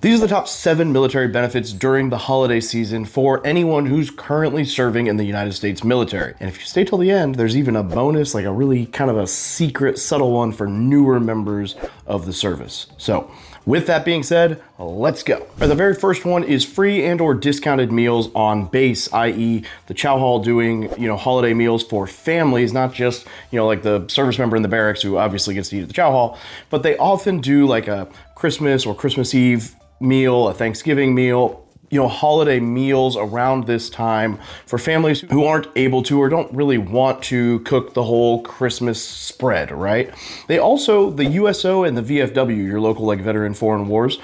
These are the top 7 military benefits during the holiday season for anyone who's currently serving in the United States military. And if you stay till the end, there's even a bonus, like a really kind of a secret, subtle one for newer members of the service. So with that being said, let's go. The very first one is free and or discounted meals on base, i.e. the Chow Hall doing, holiday meals for families, not just, like the service member in the barracks who obviously gets to eat at the Chow Hall, but they often do like a Christmas or Christmas Eve meal, a Thanksgiving meal, holiday meals around this time for families who aren't able to or don't really want to cook the whole Christmas spread, right? They also, the USO and the VFW, your local like veteran foreign wars,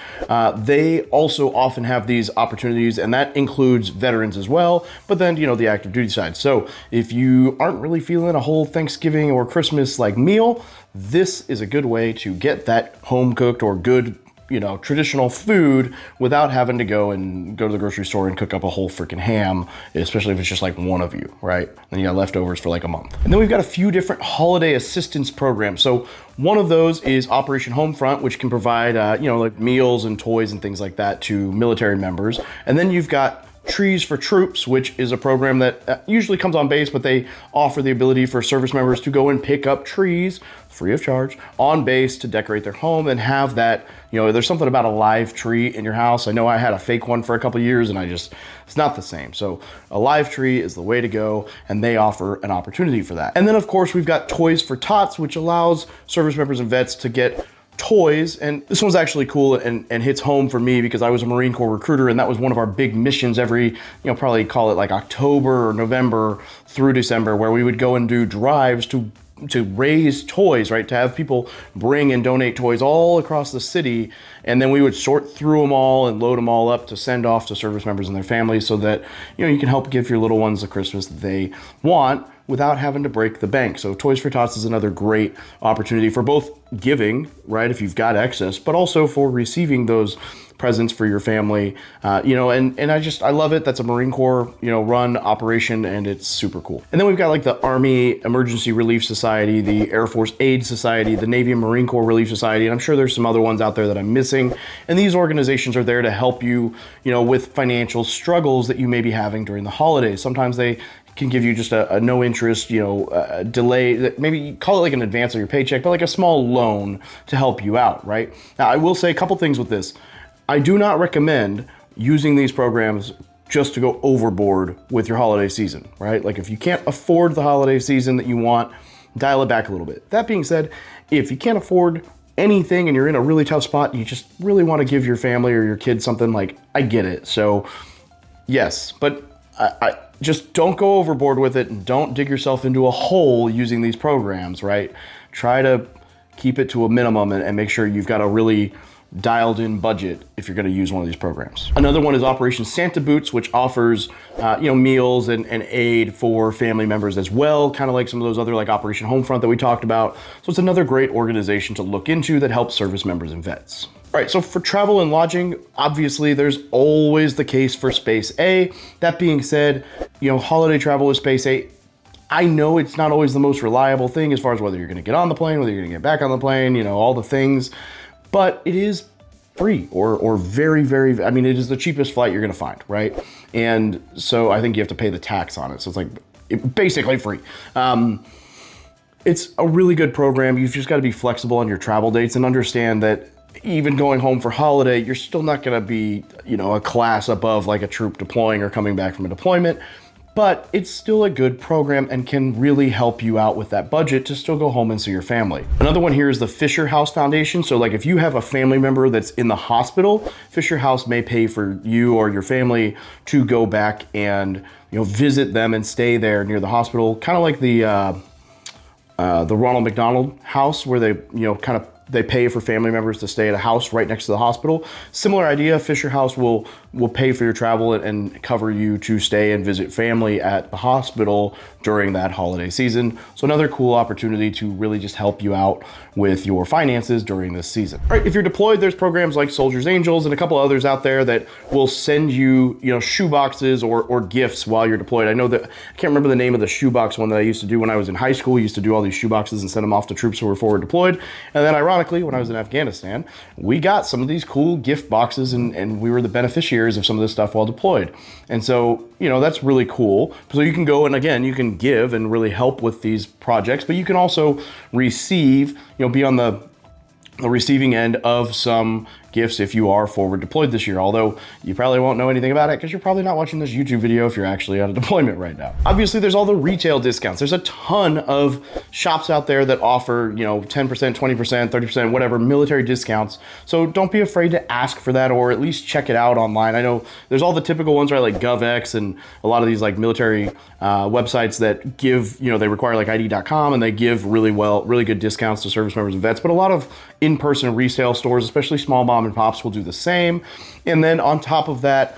they also often have these opportunities, and that includes veterans as well, but then, the active duty side. So if you aren't really feeling a whole Thanksgiving or Christmas like meal, this is a good way to get that home cooked or good traditional food without having to go to the grocery store and cook up a whole freaking ham, especially if it's just like one of you, right? Then you got leftovers for like a month. And then we've got a few different holiday assistance programs. So one of those is Operation Homefront, which can provide, like meals and toys and things like that to military members. And then you've got Trees for Troops, which is a program that usually comes on base, but they offer the ability for service members to go and pick up trees free of charge on base to decorate their home and have that, there's something about a live tree in your house. I know I had a fake one for a couple of years and it's not the same. So a live tree is the way to go, and they offer an opportunity for that. And then of course we've got Toys for Tots, which allows service members and vets to get toys, and this one's actually cool and hits home for me because I was a Marine Corps recruiter, and that was one of our big missions every, probably call it like October or November through December, where we would go and do drives to raise toys, right? To have people bring and donate toys all across the city, and then we would sort through them all and load them all up to send off to service members and their families so that, you can help give your little ones the Christmas that they want without having to break the bank. So Toys for Tots is another great opportunity for both giving, right, if you've got excess, but also for receiving those presents for your family, and I love it. That's a Marine Corps, run operation, and it's super cool. And then we've got like the Army Emergency Relief Society, the Air Force Aid Society, the Navy and Marine Corps Relief Society, and I'm sure there's some other ones out there that I'm missing. And these organizations are there to help you, with financial struggles that you may be having during the holidays. Sometimes they can give you just a no interest, delay, maybe call it like an advance of your paycheck, but like a small loan to help you out, right? Now, I will say a couple things with this. I do not recommend using these programs just to go overboard with your holiday season, right? Like if you can't afford the holiday season that you want, dial it back a little bit. That being said, if you can't afford anything and you're in a really tough spot, you just really want to give your family or your kids something, like, I get it. So yes, but I just don't go overboard with it, and don't dig yourself into a hole using these programs, right? Try to keep it to a minimum and make sure you've got a really dialed in budget if you're going to use one of these programs. Another one is Operation Santa Boots, which offers meals and aid for family members as well, kind of like some of those other like Operation Homefront that we talked about. So it's another great organization to look into that helps service members and vets. All right, so for travel and lodging, obviously there's always the case for Space A. That being said, holiday travel with Space A, I know it's not always the most reliable thing as far as whether you're going to get on the plane, whether you're going to get back on the plane, all the things. But it is free or very, very, it is the cheapest flight you're going to find, right? And so I think you have to pay the tax on it. So it's like basically free. It's a really good program. You've just got to be flexible on your travel dates and understand that even going home for holiday, you're still not going to be, a class above like a troop deploying or coming back from a deployment. But it's still a good program and can really help you out with that budget to still go home and see your family. Another one here is the Fisher House Foundation. So like if you have a family member that's in the hospital, Fisher House may pay for you or your family to go back and visit them and stay there near the hospital, kind of like the Ronald McDonald House, where they they pay for family members to stay at a house right next to the hospital. Similar idea, Fisher House will pay for your travel and cover you to stay and visit family at the hospital during that holiday season. So another cool opportunity to really just help you out with your finances during this season. All right, if you're deployed, there's programs like Soldiers Angels and a couple others out there that will send you, shoe boxes or gifts while you're deployed. I know that, I can't remember the name of the shoebox one that I used to do when I was in high school. We used to do all these shoe boxes and send them off to troops who were forward deployed. And then ironically, ironically, when I was in Afghanistan, we got some of these cool gift boxes and we were the beneficiaries of some of this stuff while deployed. And so, that's really cool. So you can go and again, you can give and really help with these projects, but you can also receive, be on the receiving end of some gifts if you are forward deployed this year, although you probably won't know anything about it because you're probably not watching this YouTube video if you're actually on a deployment right now. Obviously, there's all the retail discounts. There's a ton of shops out there that offer, 10%, 20%, 30%, whatever, military discounts. So don't be afraid to ask for that or at least check it out online. I know there's all the typical ones, right, like GovX and a lot of these like military websites that give, they require like ID.com and they give really good discounts to service members and vets, but a lot of in-person resale stores, especially small mom and pops, will do the same. And then on top of that,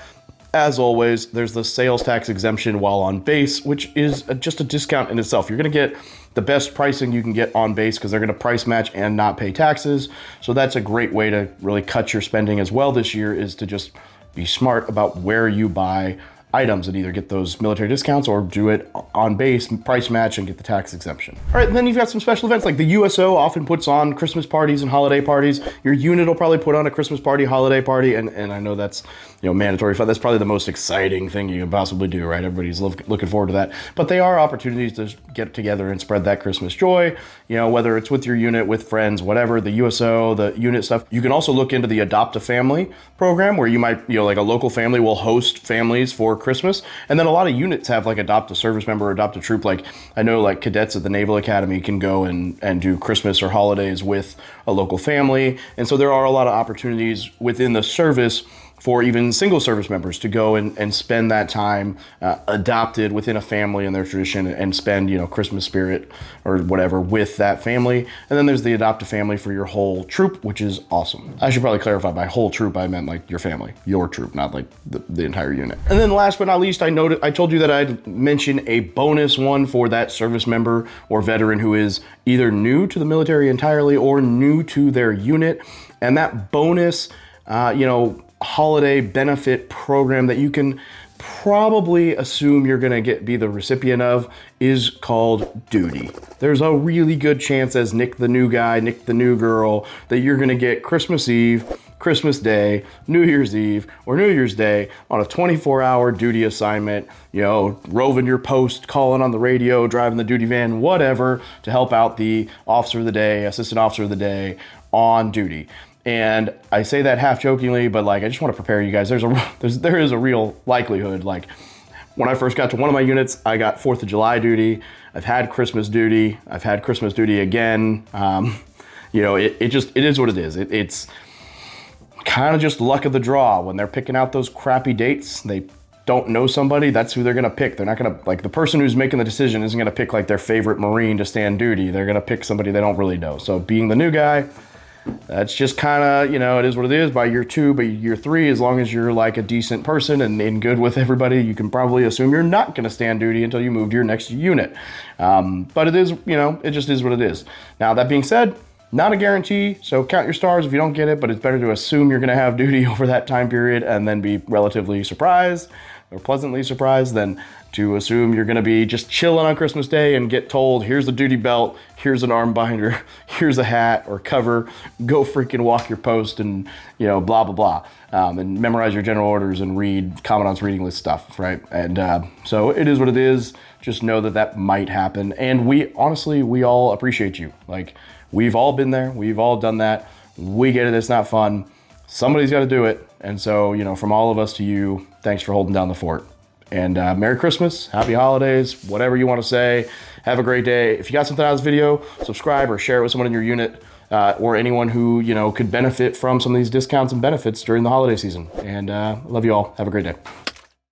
as always, there's the sales tax exemption while on base, which is just a discount in itself. You're going to get the best pricing you can get on base because they're going to price match and not pay taxes. So that's a great way to really cut your spending as well this year, is to just be smart about where you buy items and either get those military discounts or do it on base, price match, and get the tax exemption. All right, and then you've got some special events like the USO often puts on Christmas parties and holiday parties. Your unit will probably put on a Christmas party, holiday party, and I know that's mandatory fun. That's probably the most exciting thing you can possibly do, right? Everybody's looking forward to that. But they are opportunities to get together and spread that Christmas joy, whether it's with your unit, with friends, whatever, the USO, the unit stuff. You can also look into the Adopt a Family program where you might, like a local family will host families for Christmas. And then a lot of units have like adopt a service member, adopt a troop. Like I know like cadets at the Naval Academy can go and do Christmas or holidays with a local family. And so there are a lot of opportunities within the service for even single service members to go and spend that time adopted within a family and their tradition and spend, Christmas spirit or whatever with that family. And then there's the Adopt a Family for your whole troop, which is awesome. I should probably clarify, by whole troop, I meant like your family, your troop, not like the entire unit. And then last but not least, I told you that I'd mention a bonus one for that service member or veteran who is either new to the military entirely or new to their unit. And that bonus, holiday benefit program that you can probably assume you're going to be the recipient of is called duty. There's a really good chance, as Nick the new guy, Nick the new girl, that you're going to get Christmas Eve, Christmas Day, New Year's Eve, or New Year's Day on a 24-hour duty assignment, roving your post, calling on the radio, driving the duty van, whatever, to help out the officer of the day, assistant officer of the day on duty. And I say that half jokingly, but like I just want to prepare you guys. There is a real likelihood. Like when I first got to one of my units, I got 4th of July duty. I've had Christmas duty. I've had Christmas duty again. It is what it is. It's kind of just luck of the draw when they're picking out those crappy dates. They don't know somebody, that's who they're going to pick. They're not going to, like, the person who's making the decision isn't going to pick like their favorite Marine to stand duty. They're going to pick somebody they don't really know. So being the new guy, that's just kind of, it is what it is by year 2, but year 3, as long as you're like a decent person and in good with everybody, you can probably assume you're not going to stand duty until you move to your next unit. But it is, it just is what it is. Now, that being said, not a guarantee, so count your stars if you don't get it, but it's better to assume you're going to have duty over that time period and then be relatively surprised or pleasantly surprised than to assume you're going to be just chilling on Christmas Day and get told, here's a duty belt, here's an arm binder, here's a hat or cover, go freaking walk your post and, blah, blah, blah, and memorize your general orders and read Commandant's reading list stuff, right? And so it is what it is. Just know that might happen. And we all appreciate you. Like, we've all been there. We've all done that. We get it. It's not fun. Somebody's got to do it. And so, from all of us to you, thanks for holding down the fort. And Merry Christmas, Happy Holidays, whatever you want to say. Have a great day. If you got something out of this video, subscribe or share it with someone in your unit or anyone who, could benefit from some of these discounts and benefits during the holiday season. And love you all. Have a great day.